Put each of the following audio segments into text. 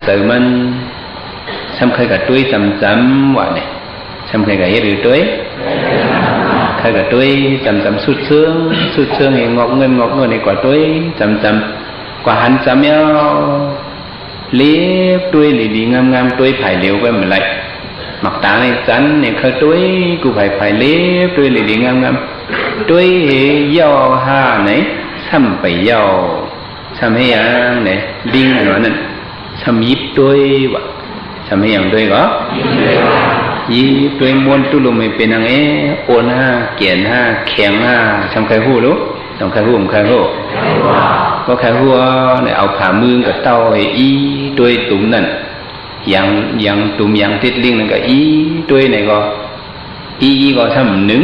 tự mình xăm khơi cả túi chấm chấm vậy này xăm khơi cả hết rồi túi khơi cả túi chấm chấm sút xương thì ngọc ngân này quả túi chấm chấm quả hắn chấm nhau liếp túi lì ngam túi phải liều với mình lại mặc tá này chắn này khơi túi cũng phải liếp túi lì ngam túi thì giàu ha này xăm phải giàu xăm hay này đinh rồi nè xăm yếp túi vậy xăm hay túi có yếp túi muôn tu lùm mìnhเป็นอะไรโอนha kiện haแข็งha xăm khaiหูlúc xăm khaiหูkhaiหูcó khaiหูnàyเอาผ่ามือกับเต้าให้อีtúiตุ้มนั่นยังตุ้มยังติดลิงนั่นก็อีtúi nàyก็อีก็xămนึง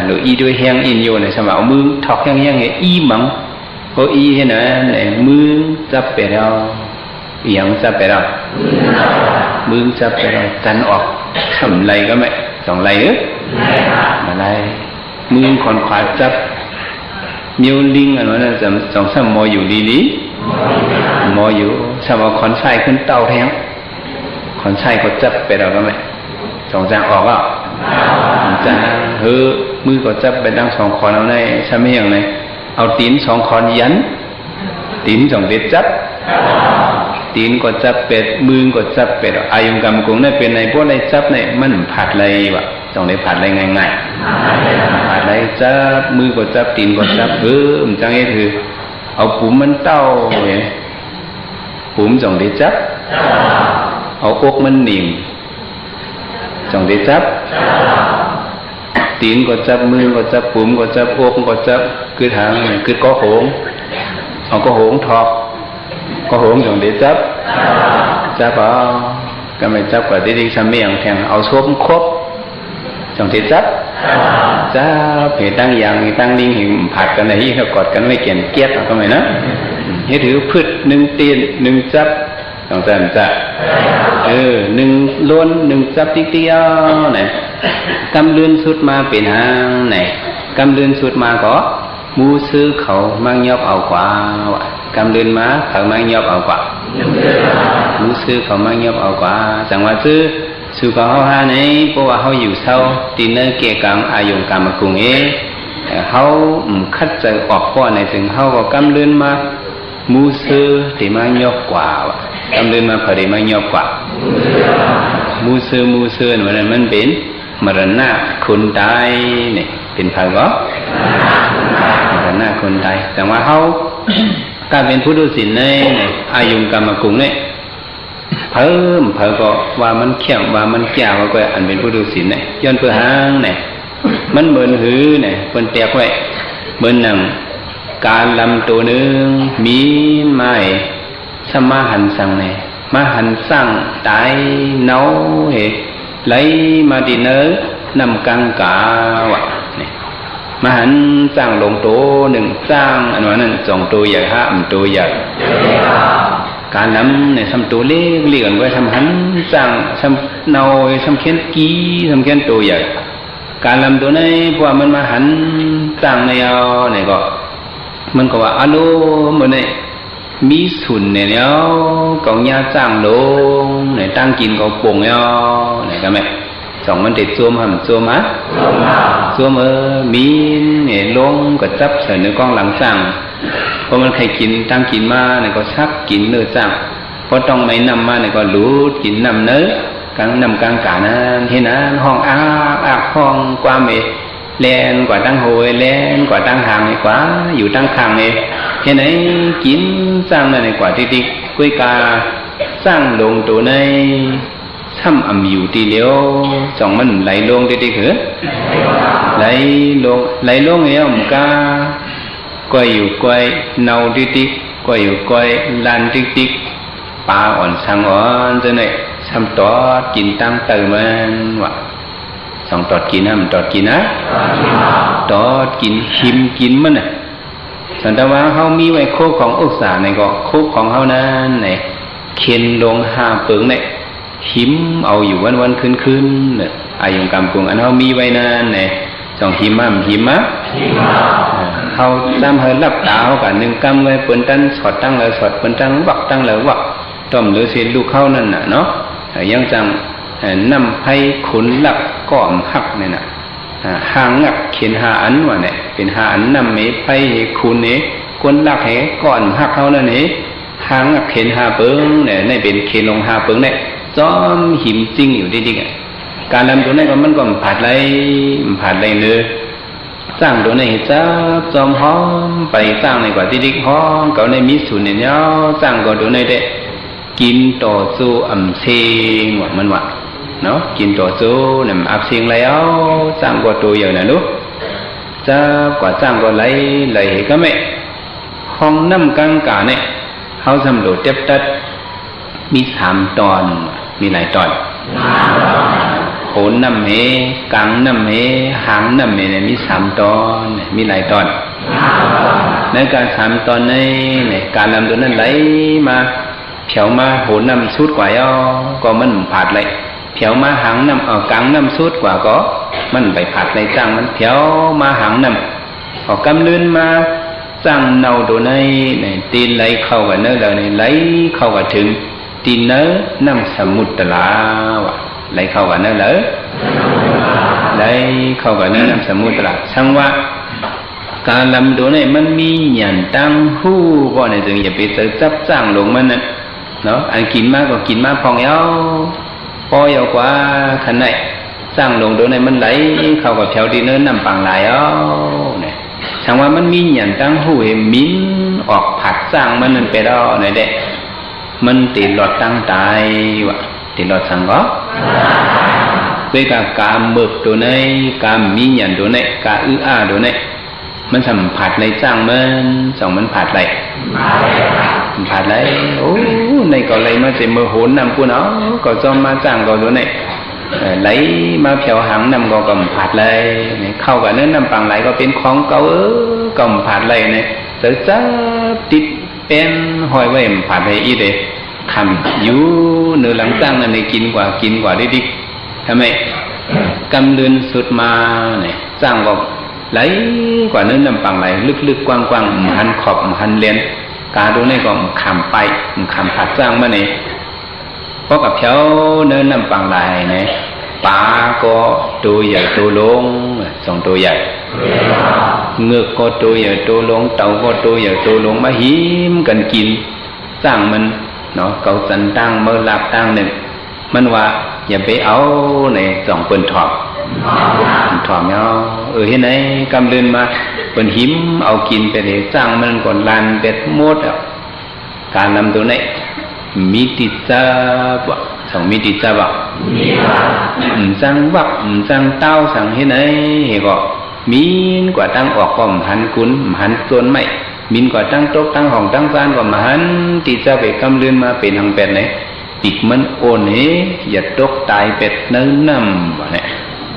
rồi y túi hang in vô này xămเอามือถอกhangให้อีมังcó y thế này mưa chấp về đâu yang chấp về đâu mưa chấp về đâu tan ọt sầm lầy các mẹ dòng lầy ức mà lầy mưa còn khóa chấp nhiều linh là nói là dòng sầm mòอยู่lý mòอยู่sầmเอาcon saiขึ้นเตาแทง con sai có chấp về đâu các mẹ dòng giang ọt à giang hư mưa có chấp về đang sòng con nào này sao mấy hàng nàyเอาตีน2 คอนยันตีน2เด็ดจับตีนก็จับเป็ดมือก็จับเป็ดอายุกรรมกงเนี่ยเป็นในพวกในจับเนี่ยมันผัดอะไรวะต้องได้ผัดอะไรง่ายๆผัดอะไรจับมือก็จับตีนก็จับมันจังงี้คือเอาปุ๋มมันเต้าเนี่ยปุ๋ม2เด็ดจับเอาอกมันหนิม2เด็ดจับตีนก็จับมือก็จับปุ๋มก็จับอกก็จับคือทางคือก็โหงเอาก็โหงถอกก็โหงอย่างเดียวจับเอาก็ไม่จับก็ได้ๆซ้ำไม่อย่างแทงเอาซบครบอย่างเดียวจับเหตุตั้งอย่างตั้งลิงเห็นผัดกันอะไรที่เขากอดกันไม่เกี่ยนเกียดเอาก็ไม่นะเหตุถือพืช1 ตีน1 จับต้องจับจับ1 ล้วน1 จับติ๊กๆเอาไหนกำเลื่อนสุดมาเป็นหางไหนกำเลื่อนสุดมาก็มูซื้อเขามั่งยอบเอากว่ากำเลื่อนมาเขามั่งยอบเอากว่ามูซื้อเขามั่งยอบเอากว่าจังว่าซื้อสุขเขาหาไหนเพราะว่าเขาอยู่เศร้าตีเนื้อเกี่ยกังอายุกรรมกุงเขาคัดใจออกว่าในถึงเขาก็กำเลื่อนมามูซื้อที่มั่งยอบกว่ากำเลื่อนมาพอดีมั่งยอบกว่ามูซื้อเหมือนมันเป็นมรณะคนตายเนี่ยเป็นภาวะมรณะคนตายแต่ว่าเขาการเป็นผู้ดูสินในอายุกรรมกุงเนี่ยเพิ่มก็ว่ามันเขี่ยว่ามันแก่ว่าก็อันเป็นผู้ดูสินเนี่ยย้อนเพื่อหางเนี่ยมันเหมือนหือเนี่ยเป็นเตียกไว้เหมือนหนังการลำตัวหนึ่งมีไม้สมาหันสั่งเนี่ยมาหันสั่งตายเน่าเหlấy mà đi nớ nằm căng cả vậy mà hắn sang lồng tố đừng sang anh nói là dòng tôi giờ ham tôi giờ cả năm này xăm tôi liền với xăm hắn sang xăm nâu xăm khiến ký xăm khiến tôi giờ cả năm tôi này qua mình mà hắn sang này có mình có bảo alo mình nàyมีสุนเนี่ยก็ย่าจ้างลงเนี่ยตั้งกินก็ป่งเนี่ยก็แม่2 มันติดซัวมซัวมาซัวมีเนี่ยลงก็จับเสนอกองหลังจ้างเพราะมันใครกินตั้งกินมาเนี่ยก็ชักกินเนื้อจ้างเพราะต้องไม่นำมาเนี่ยก็รู้กินนำเนื้อกลางนำกลางกานั้นที่นั้นห้องอาห้องกว่าเมแลนกว่าตั้งโหยแลนกว่าตั้งหางนี่กว่าอยู่ตั้งคางนี่เห็นไหนกินสร้างนั่นกว่าที่กุ้ยกาสร้างลงตัวในซ้ำอ่ำอยู่ทีเดียวจ่องมันไหลลงที่เหรอไหลลงเงี้ยมกาก้อยอยู่ก้อยเนาที่ก้อยอยู่ก้อยลานที่ปลาอ่อนสังอ่อนจะเนี่ยซ้ำต่อกินตั้งเติมมันว่ะ2 ตอดกินนะมันตอดกินนะตอดกินหิมกินมันน่ะสันตว่าเขามีไว้โคของอุตสาหในก็โคของเขานั้นไหนเข็นลง5 เปิงเนี่ยหิมเอาอยู่วันคืนเนี่ยอายุกรรมกุงอันเขามีไว้นั้นไหนจ่องหิมะเขาตามเฮรับตาเขากัน1 กำไว้เปิ้นตั้นสอดตั้งเลยสอดเปิ้นตั้งวักตั้งเลยวัก ต้มหรือเส้นลูกเข้านั่นน่ะเนาะยังจังน้ำไผ่ขุนหลักก้อมหักเนี่ยนะหางงักเขียนหาอันว่าเนี่ยเป็นหาอันน้ำเมไผ่ขุนเนี่ยก้นหลักเหก้อนหักเขานั่นนี่หางงักเขียนหาเปิ้งเนี่ยในเป็นเขียนลงหาเปิ้งเนี่ยจอมหิมจริงอยู่จริงๆการทำตัวนี้ก็มันก็ผ่านไรเนื้อสร้างตัวนี้จะจอมหอมไปสร้างในกว่าที่ดิกหอมเขาในมิสุเนี่ยเนาะสร้างก็ตัวนี้ได้กินต่อสู้อ่ำเซงว่ามันว่าเนาะกินต่อสู้เนี่ยอับเสียงแล้วสร้างก็ตัวอย่างนั้นลูกจะกว่าสร้างก็ไหลก็ไม่ห้องน้ำกลางกาเนี่ยเขาสำรวจเจ็บตัดมี3 ตอนมีหลายตอนโขนน้ำเหกลางน้ำเหหางน้ำเหเนี่ยมี3 ตอนมีหลายตอนในการ3 ตอนในการลำตัวนั้นไหลมาเผียวมาโหนน้ำสุดกว่าย่อก็มันผัดเลยเผียวมาหางน้ำกลางน้ำสุดกว่าก็มันไปผัดในจ้างมันเผียวมาหางน้ำกำลื่นมาจ้างเนาตัวในตีนไหลเข้ากับเนื้อเราไหลเข้ากับถึงตีนเนื้อน้ำสมุทรลาวไหลเข้ากับเนื้อเลยไหลเข้ากับเนื้อน้ำสมุทรลาช่างว่าการลำตัวนี้มันมีหยันตั้งหู้ก็ในจึงอย่าไปเจอจับจ้างลงมันนะเนาะอันกินมากก็กินมากพองเย้าพอยาวกว่าขนาดจ้างลงตัวนี้มันไหลเข้ากับแถวดีเนื้อน้ำปังไหลเนี่ยช่างว่ามันมีหยันตั้งหู้เห็นมิ้นออกผัดจ้างมันนั่นไปแล้วไหนเด็กมันติดหลอดตั้งตายวะติดหลอดสังก็ด้วยการเบิกตัวนี้การมีหยันตัวนี้การอ้าตัวนี้มันสัมผัสในจ้างมันผัดอะไรผัดอะไรโอ้ในก็เลยมาเจ็บมือโหนนำกูเนาะก็จอมมาจ้างก็ตัวนี้ไหลมาเผียวหางนำก็กำผัดเลยเข้ากับเนื้อน้ำปังไหลก็เป็นของเก่ากำผัดเลยเนี่ยจะติดเป็นหอยไว้ผัดให้อีเดคำอยู่เนื้อหลังจ้างนั่นในกินกว่าดิทำไมกำเดินสุดมาเนี่ยจ้างก็ไหลกว่าเนื้อน้ำปังไหลลึกๆกว้างๆหันขอบหันเลนกาดูนี่ก็ขำไปขำผัดจ้างมาเนี่ยเพราะกับเพียวเนื้อน้ำปังไหลเนี่ยปลาก็ตัวใหญ่ตัวลง2 ตัวใหญ่เงือกก็ตัวใหญ่ตัวลงเต่าก็ตัวใหญ่ตัวลงมาหิมกันกินจ้างมันเนาะเกาสันตั้งเมื่อหลับตั้งหนึ่งมันว่าอย่าไปเอาใน2 ปืนถอดเนาะเห็นไหมกำเดินมาเป็นหิมเอากินไปเลยจ้างมันก่อนลานเป็ดมดการนำตัวนี้มีติดจ้าบ่2 มีติดจ้าบ่จังวักจังเต้าสั่งเห็นไหมเห็นก็มีนกว่าตั้งออกก็หันกุนหันส่วนไม่มินกว่าตั้งโต๊ะตั้งห้องตั้งจานก็หันติดจ้าไปกำเดินมาเป็นทางเป็ดไหนปีกมันโอนอย่าตกตายเป็ดเนื้อน้ำบ่เนี่ย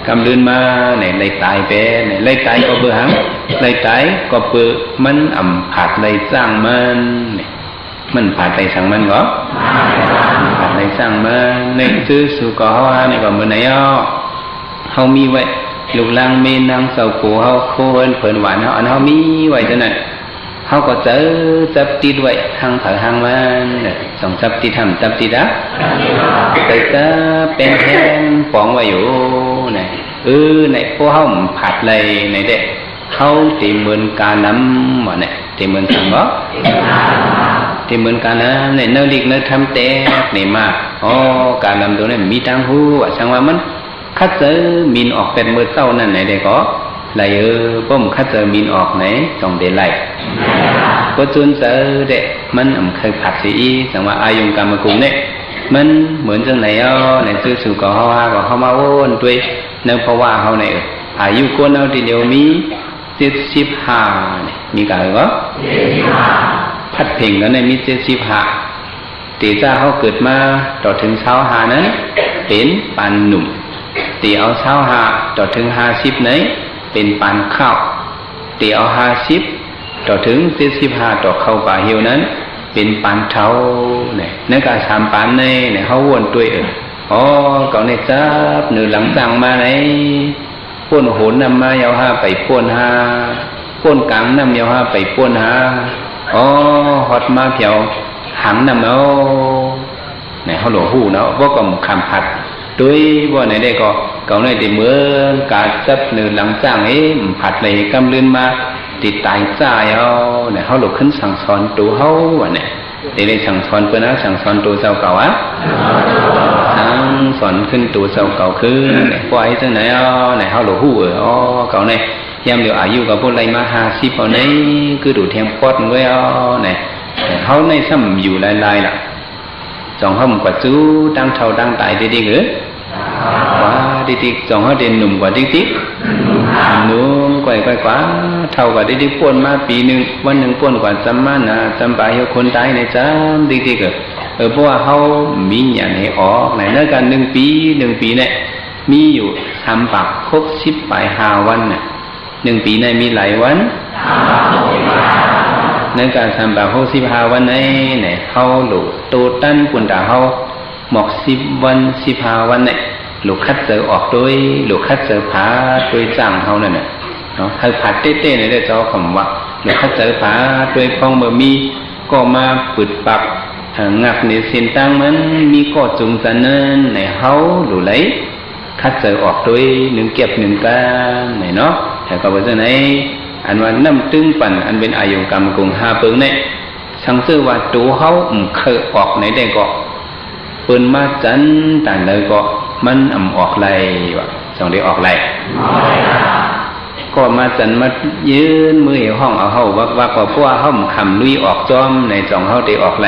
กำเดินมาเนี่ยเลยตายเป็ดเนี่ยเลยตายก็เบื่อหังเลยตายก็เบื่อมันผัดเลยสร้างมันเนี่ยมันผัดเลยสั่งมันก็ผัดเลยสร้างมันในซื้อสุกเขาเนี่ยก็เหมือนไหนเขามีไว้ลูกลังมีนางเสาปูเขาโคนเผินหวานเขาอันเขามีไว้เท่านั้นเขาก็เจอจับติดไว้ทางผ่าทางมัน2 จับติดทำจับติดแต่จะเป็นแทนปองไว้อยู่เนี่ยในพวกเขาผัดเลยในเด็กเขาตีเหมือนการน้ำว่าเนี่ยตีเหมือนสังก็ตีเหมือนการน้ำเนี่ยเนื้อลิกเนื้อทำเตะเนี่ยมากการน้ำตัวนี้มีทางหูว่าช่างว่ามันคัดเจอมีนออกเป็นมือเต้านั่นไหนเด็กก็ไหลป้อมคัดเจอมีนออกไหน2 เดือนไหลก็จนเจอเด็กมันเคยผัดสีสังว่าอายุกรรมกุมเนี่ยมันเหมือนจังไหนในซื้อสู่ก็เขามาโอนด้วยเนื้อเพราะว่าเขาในอายุคนเอาทีเดียวมี75เนี่ยมีกันหรือเปล่าพัดเพ่งกันในมี75ตีจ้าเขาเกิดมาต่อถึง25นั้นเป็นปานหนุ่มตีเอา25ต่อถึง50นี้เป็นปานข้าวตีเอา50ต่อถึง75ต่อเข้าป่าเหี่ยวนั้นเป็นปานเท้าเนี่ยนั่นก็3 ปานเนี่ยเขาวนตัวก็ในจับหนึ่งหลังสั่งมาไหนป้นโหนนำมาเยาห้าไปป้นหาป้นกลางนำเยาห้าไปป้นหาฮอดมาเผียวหังนำเอา này họ lộ hù nó vô còn khám phạt đối với này đây có cậu này thì mới cả chấp nửa lắng giang ấy phạt này cam lên mà thì tại sao này họ lộ khấn sẵn sòn tụ hậu vậy này để đây sẵn sòn bên á sẵn sòn tụ sao cậu á sẵn sòn khấn tụ sao cậu cứ này quay thế này này họ lộ hù ở cậu này em liệu ở yêu cậu vô lại mà hà ship ở đây cứ đủ thêm pot với này họ này xăm dù lại lại là chọn họ một quả chú đang thầu đang tại đi nữa quá đi chọn họ đến nụm quả đi nụm quay quá thầu quả đi buồn màปีนึงวันนึงbuồn quảจำมันนะจำไปเอาคนตายในจำดีก็เพราะว่าเขามีอย่างให้ออกในเนื้อการ1 ปีเนี่ยมีอยู่3 ปากครบ10 ไป 5 วันเนี่ย1 ปีในมีหลายวันในการทำแบบเขา15 วันเนี่ยเขาหลุดตัวตั้นปุ่นด่าเขาหมอก10 วัน15 วันเนี่ยหลุดคัดเจอออกด้วยหลุดคัดเจอผาด้วยจ้างเขาเนี่ยเนาะให้ผัดเต้ๆเนี่ยได้เจ้าคำว่าหลุดคัดเจอผาด้วยพองบะมีก็มาปึดปักงักในเส้นตั้งมันมีก็จงจันนั่นในเขาหลุดเลยคัดเจอออกด้วย1 เก็บ 1 กันเนี่ยเนาะแต่ก็ว่าจะไหนอันว่าน้ำตึงปั่นอันเป็นอายุกรรมกง5 เปิงเนี่ยสังเกตว่าตัวเขาเคยออกในได้ก็เปินมาจันแต่เลยก็มันออกไรวะจังได้ออกไรก็มาจันมายืนมือเหวห้องเอาเขาว่าเพราะว่าเขาคำลุยออกจอมในจองเขาได้ออกไร